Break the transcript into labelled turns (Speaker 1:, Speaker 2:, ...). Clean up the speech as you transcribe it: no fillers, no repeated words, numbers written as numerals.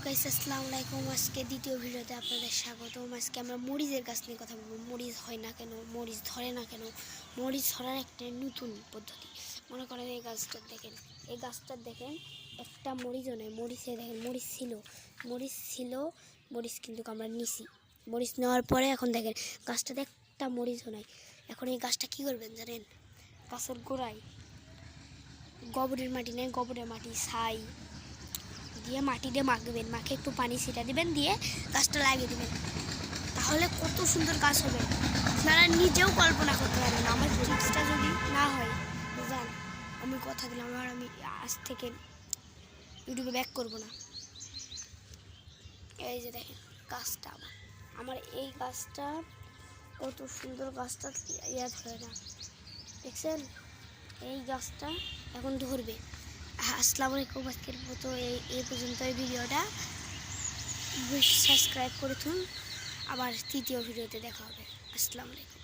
Speaker 1: Guys আসসালামু আলাইকুম। আজকে দ্বিতীয় ভিডিওতে আপনাদের স্বাগতম। আজকে আমরা মরিচের গাছ নিয়ে কথা বলবো। মরিচ হয় না কেন, মরিচ ধরে না কেন, মরিচ ধরার একটা নতুন পদ্ধতি। মনে করেন এই গাছটা দেখেন, এই গাছটা দেখেন, একটা মরিচও নেই। মরিচে দেখেন মরিচ ছিল, মরিচ কিন্তু আমরা নিছি। মরিচ নেওয়ার পরে এখন দেখেন গাছটাতে একটা মরিচও নাই। এখন এই গাছটা কী করবেন জানেন? গাছের গোড়ায় গোবরের মাটি নেই, গোবরের মাটি ছাই দিয়ে মাটি দিয়ে মাখবেন, মাখে একটু পানি ছিটা দিবেন, দিয়ে গাছটা লাগিয়ে দিবেন। তাহলে কত সুন্দর গাছ হবে, আপনারা নিজেও কল্পনা করতে পারবেন। আমার টিপসটা যদি না হয় জান, আমি কথা দিলাম আমি আজ থেকে ইউটিউবে ব্যাক করব না। এই যে দেখেন গাছটা, আমার এই গাছটা কত সুন্দর, গাছটা ধরে না, দেখছেন? এই গাছটা এখন ধরবে। আসসালামু আলাইকুম। আজকের মতো এই পর্যন্ত এই ভিডিওটা সাবস্ক্রাইব করে থুন। আবার তৃতীয় ভিডিওতে দেখা হবে। আসসালামু আলাইকুম।